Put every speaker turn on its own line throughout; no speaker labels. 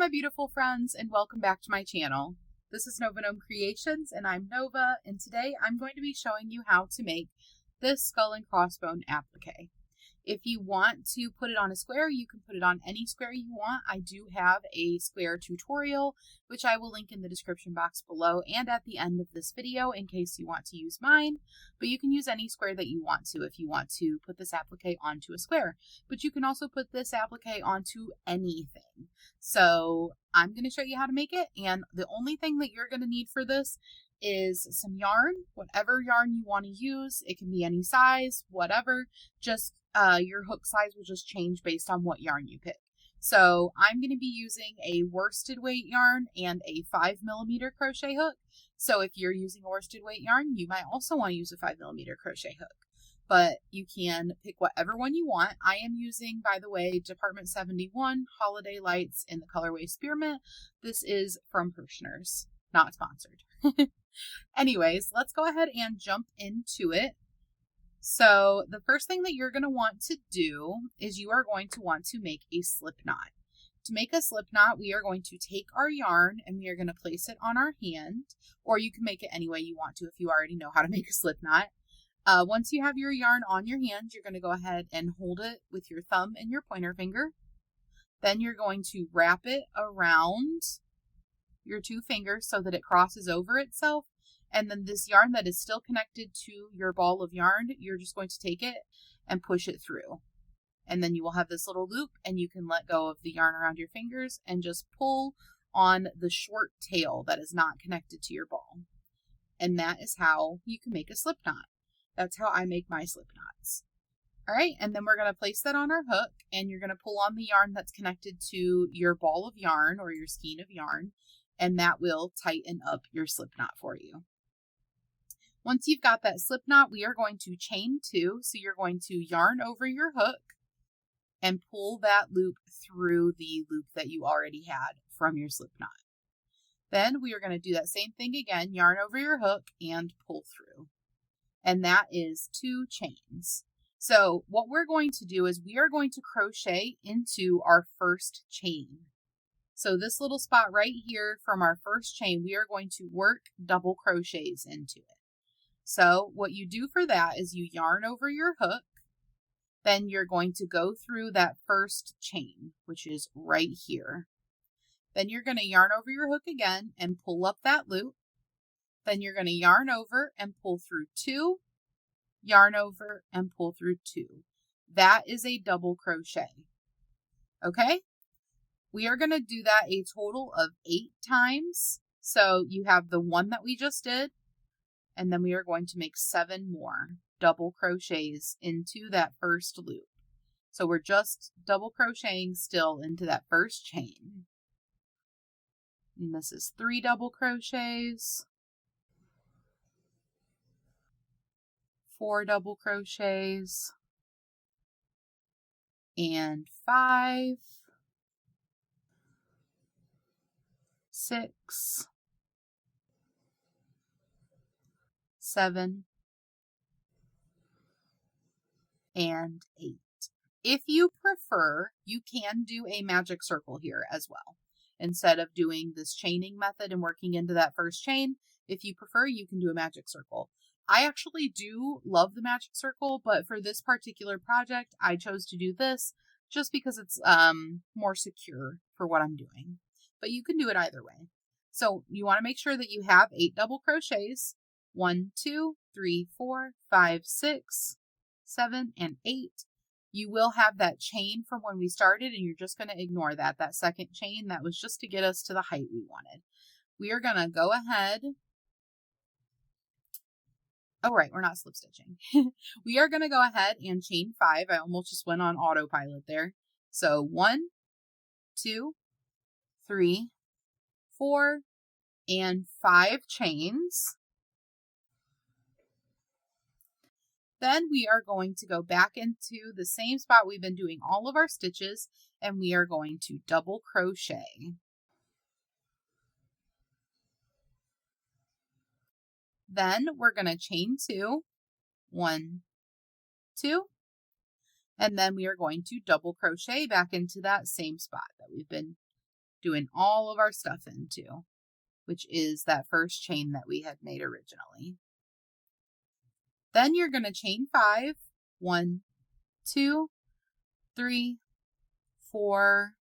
my beautiful friends, and welcome back to my channel. This is Nova Gnome Creations, and I'm Nova, and today I'm going to be showing you how to make this skull and crossbone applique. If you want to put it on a square, you can put it on any square you want. I do have a square tutorial, which I will link in the description box below and at the end of this video in case you want to use mine. But you can use any square that you want to if you want to put this applique onto a square. But you can also put this applique onto anything. So I'm going to show you how to make it, and the only thing that you're going to need for this is some yarn, whatever yarn you want to use. It can be any size, whatever. Just your hook size will just change based on what yarn you pick. So I'm going to be using a worsted weight yarn and a 5mm crochet hook. So if you're using a worsted weight yarn, you might also want to use a 5mm crochet hook. But you can pick whatever one you want. I am using, by the way, Department 71 Holiday Lights in the colorway Spearmint. This is from Hirschner's, not sponsored. Anyways, let's go ahead and jump into it. So the first thing that you're going to want to do is you are going to want to make a slip knot. To make a slip knot, we are going to take our yarn and we are going to place it on our hand, or you can make it any way you want to if you already know how to make a slip knot. Once you have your yarn on your hand, you're going to go ahead and hold it with your thumb and your pointer finger. Then you're going to wrap it around your two fingers so that it crosses over itself. And then this yarn that is still connected to your ball of yarn, you're just going to take it and push it through. And then you will have this little loop, and you can let go of the yarn around your fingers and just pull on the short tail that is not connected to your ball. And that is how you can make a slip knot. That's how I make my slip knots. All right, and then we're going to place that on our hook, and you're going to pull on the yarn that's connected to your ball of yarn or your skein of yarn, and that will tighten up your slip knot for you. Once you've got that slip knot, we are going to chain two. So you're going to yarn over your hook and pull that loop through the loop that you already had from your slip knot. Then we are going to do that same thing again, yarn over your hook and pull through. And that is 2 chains. So what we're going to do is we are going to crochet into our first chain. So this little spot right here from our first chain, we are going to work double crochets into it. So what you do for that is you yarn over your hook, then you're going to go through that first chain, which is right here. Then you're going to yarn over your hook again and pull up that loop. Then you're going to yarn over and pull through 2, yarn over and pull through 2. That is a double crochet. Okay? We are going to do that a total of 8 times. So you have the one that we just did, and then we are going to make 7 more double crochets into that first loop. So we're just double crocheting still into that first chain. And this is 3 double crochets, 4 double crochets, and 5, 6, 7, and 8. If you prefer, you can do a magic circle here as well. Instead of doing this chaining method and working into that first chain, if you prefer, you can do a magic circle. I actually do love the magic circle, but for this particular project, I chose to do this just because it's more secure for what I'm doing. But you can do it either way. So you want to make sure that you have 8 double crochets. 1, 2, 3, 4, 5, 6, 7, and 8. You will have that chain from when we started, and you're just going to ignore that. That second chain, that was just to get us to the height we wanted. We are going to go ahead. Oh, right, we're not slip stitching. We are going to go ahead and chain 5. I almost just went on autopilot there. So 1, 2, 3, 4, and 5 chains. Then we are going to go back into the same spot we've been doing all of our stitches, and we are going to double crochet. Then we're going to chain 2, 1, 2, and then we are going to double crochet back into that same spot that we've been doing all of our stuff into, which is that first chain that we had made originally. Then you're going to chain 5, 1, 2, 3, 4,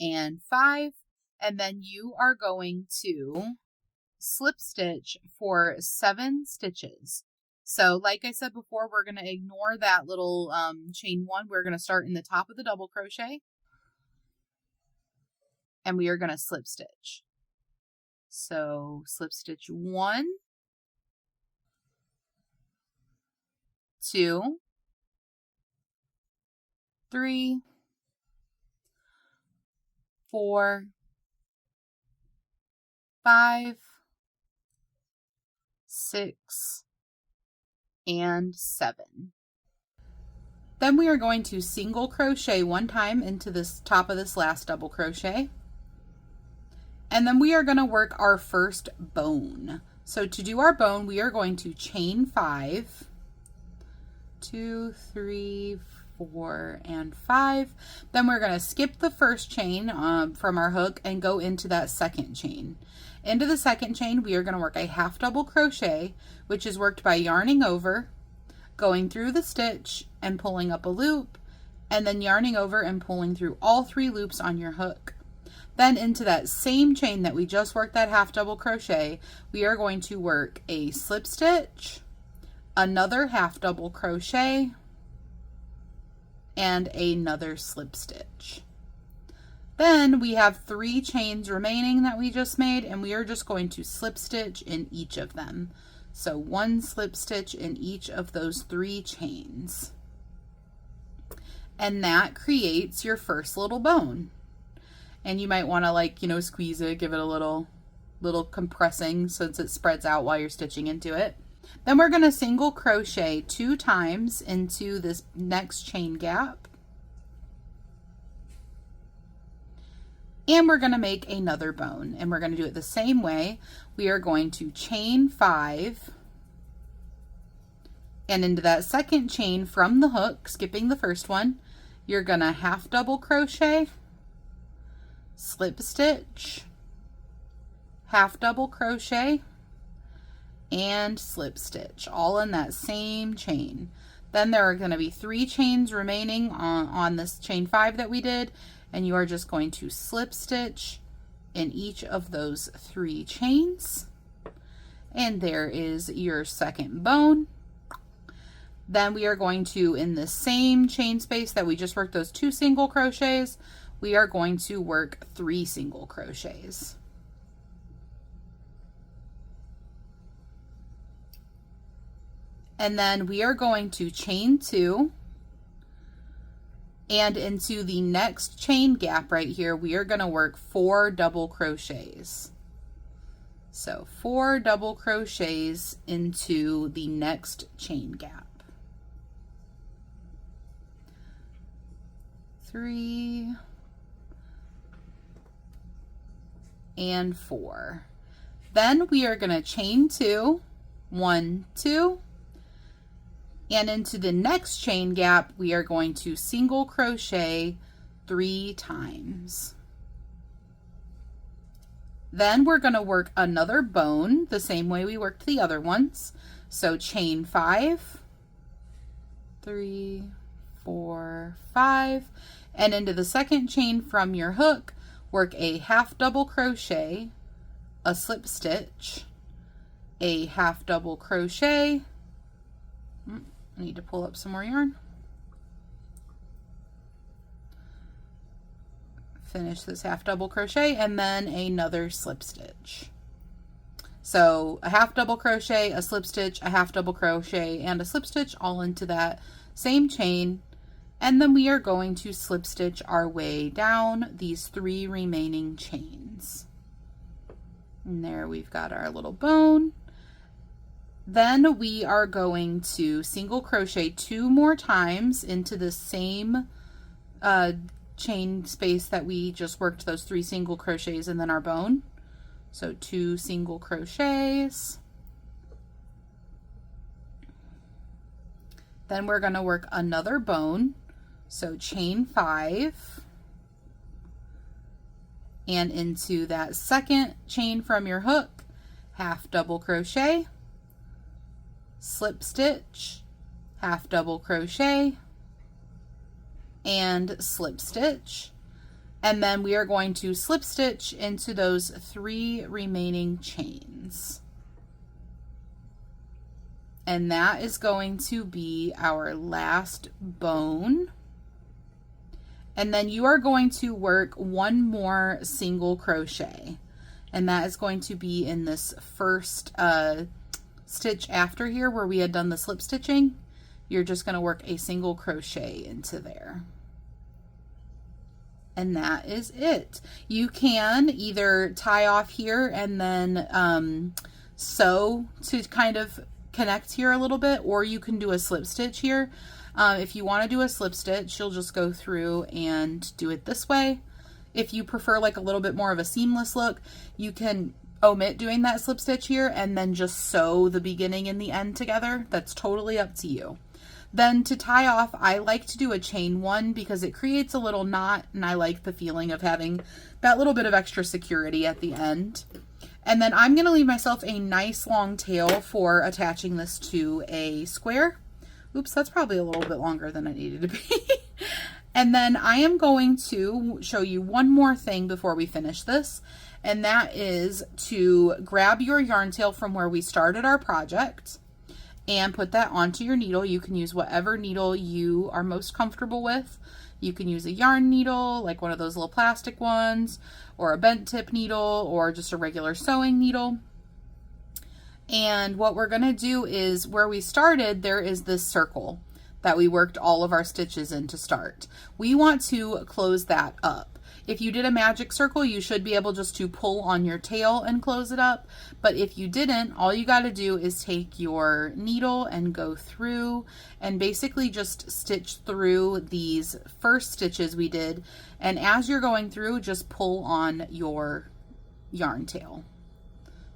and 5, and then you are going to slip stitch for 7 stitches. So like I said before, we're going to ignore that little chain 1. We're going to start in the top of the double crochet, and we are going to slip stitch. So slip stitch 1, 2, 3, 4, 5, 6, and 7. Then we are going to single crochet 1 time into this top of this last double crochet. And then we are going to work our first bone. So to do our bone, we are going to chain 5, 2, 3, 4, and 5. Then we're going to skip the first chain from our hook and go into that second chain. Into the second chain, we are going to work a half double crochet, which is worked by yarning over, going through the stitch and pulling up a loop, and then yarning over and pulling through all 3 loops on your hook. Then into that same chain that we just worked that half double crochet, we are going to work a slip stitch, another half double crochet, and another slip stitch. Then we have 3 chains remaining that we just made, and we are just going to slip stitch in each of them. So 1 slip stitch in each of those 3 chains. And that creates your first little bone. And you might want to, like, you know, squeeze it, give it a little compressing since it spreads out while you're stitching into it. Then we're going to single crochet 2 times into this next chain gap. And we're going to make another bone, and we're going to do it the same way. We are going to chain 5, and into that second chain from the hook, skipping the first one, you're going to half double crochet, slip stitch, half double crochet, and slip stitch, all in that same chain. Then there are going to be 3 chains remaining on this chain 5 that we did, and you are just going to slip stitch in each of those 3 chains. And there is your second bone. Then we are going to, in the same chain space that we just worked those 2 single crochets, we are going to work 3 single crochets. And then we are going to chain 2, and into the next chain gap right here, we are going to work 4 double crochets. So 4 double crochets into the next chain gap. 3 and 4. Then we are going to chain 2, 1, 2. And into the next chain gap, we are going to single crochet 3 times. Then we're going to work another bone the same way we worked the other ones. So chain 5, 3, 4, 5, and into the second chain from your hook, work a half double crochet, a slip stitch, a half double crochet. I need to pull up some more yarn. Finish this half double crochet, and then another slip stitch. So a half double crochet, a slip stitch, a half double crochet, and a slip stitch all into that same chain. And then we are going to slip stitch our way down these 3 remaining chains. And there we've got our little bone. Then we are going to single crochet 2 more times into the same chain space that we just worked those 3 single crochets and then our bone. So 2 single crochets. Then we're going to work another bone. So chain 5, and into that second chain from your hook, half double crochet, slip stitch, half double crochet, and slip stitch. And then we are going to slip stitch into those 3 remaining chains. And that is going to be our last bone. And then you are going to work 1 more single crochet. And that is going to be in this first stitch after here where we had done the slip stitching. You're just going to work a single crochet into there. And that is it. You can either tie off here and then sew to kind of connect here a little bit, or you can do a slip stitch here. If you want to do a slip stitch, you'll just go through and do it this way. If you prefer like a little bit more of a seamless look, you can omit doing that slip stitch here and then just sew the beginning and the end together. That's totally up to you. Then to tie off, I like to do a chain 1 because it creates a little knot, and I like the feeling of having that little bit of extra security at the end. And then I'm going to leave myself a nice long tail for attaching this to a square. Oops, that's probably a little bit longer than it needed to be. And then I am going to show you one more thing before we finish this, and that is to grab your yarn tail from where we started our project and put that onto your needle. You can use whatever needle you are most comfortable with. You can use a yarn needle, like one of those little plastic ones, or a bent tip needle, or just a regular sewing needle. And what we're going to do is, where we started, there is this circle that we worked all of our stitches in to start. We want to close that up. If you did a magic circle, you should be able just to pull on your tail and close it up. But if you didn't, all you got to do is take your needle and go through and basically just stitch through these first stitches we did. And as you're going through, just pull on your yarn tail.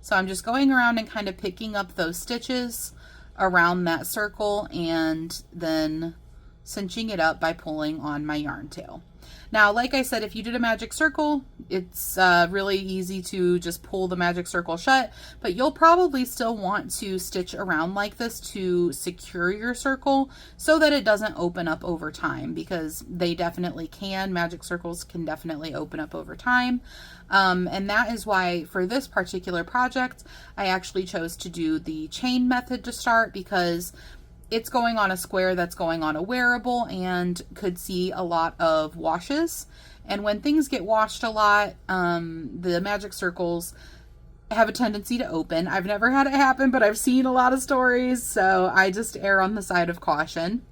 So I'm just going around and kind of picking up those stitches around that circle and then cinching it up by pulling on my yarn tail. Now, like I said, if you did a magic circle, it's really easy to just pull the magic circle shut, but you'll probably still want to stitch around like this to secure your circle so that it doesn't open up over time, because they definitely can. Magic circles can definitely open up over time. And that is why for this particular project, I actually chose to do the chain method to start, because it's going on a square that's going on a wearable and could see a lot of washes. And when things get washed a lot, the magic circles have a tendency to open. I've never had it happen, but I've seen a lot of stories, so I just err on the side of caution.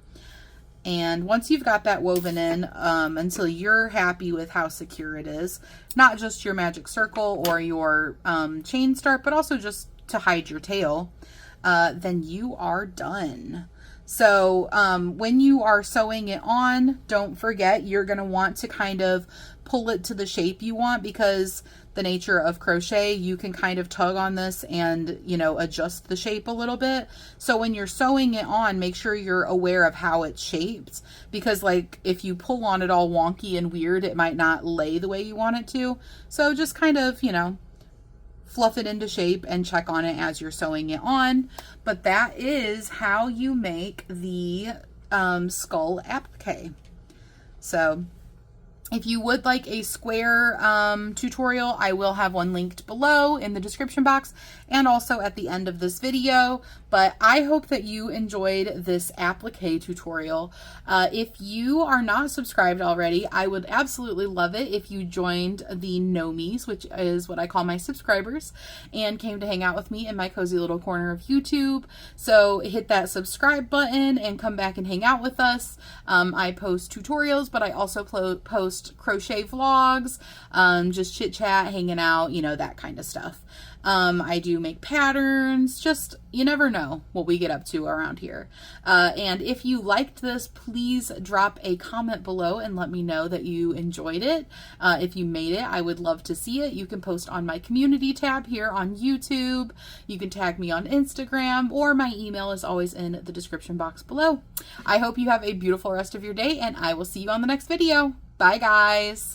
And once you've got that woven in, until you're happy with how secure it is, not just your magic circle or your chain start, but also just to hide your tail, then you are done. So when you are sewing it on, don't forget you're going to want to kind of pull it to the shape you want, because the nature of crochet, you can kind of tug on this and, you know, adjust the shape a little bit. So when you're sewing it on, make sure you're aware of how it's shaped, because like if you pull on it all wonky and weird, it might not lay the way you want it to. So just kind of, you know, fluff it into shape and check on it as you're sewing it on. But that is how you make the skull applique. So if you would like a square tutorial, I will have one linked below in the description box and also at the end of this video. But I hope that you enjoyed this applique tutorial. If you are not subscribed already, I would absolutely love it if you joined the Nomies, which is what I call my subscribers, and came to hang out with me in my cozy little corner of YouTube. So hit that subscribe button and come back and hang out with us. I post tutorials, but I also post crochet vlogs, just chit chat, hanging out, you know, that kind of stuff. I do make patterns, just, you never know what we get up to around here. And if you liked this, please drop a comment below and let me know that you enjoyed it. If you made it, I would love to see it. You can post on my community tab here on YouTube. You can tag me on Instagram, or my email is always in the description box below. I hope you have a beautiful rest of your day, and I will see you on the next video. Bye, guys.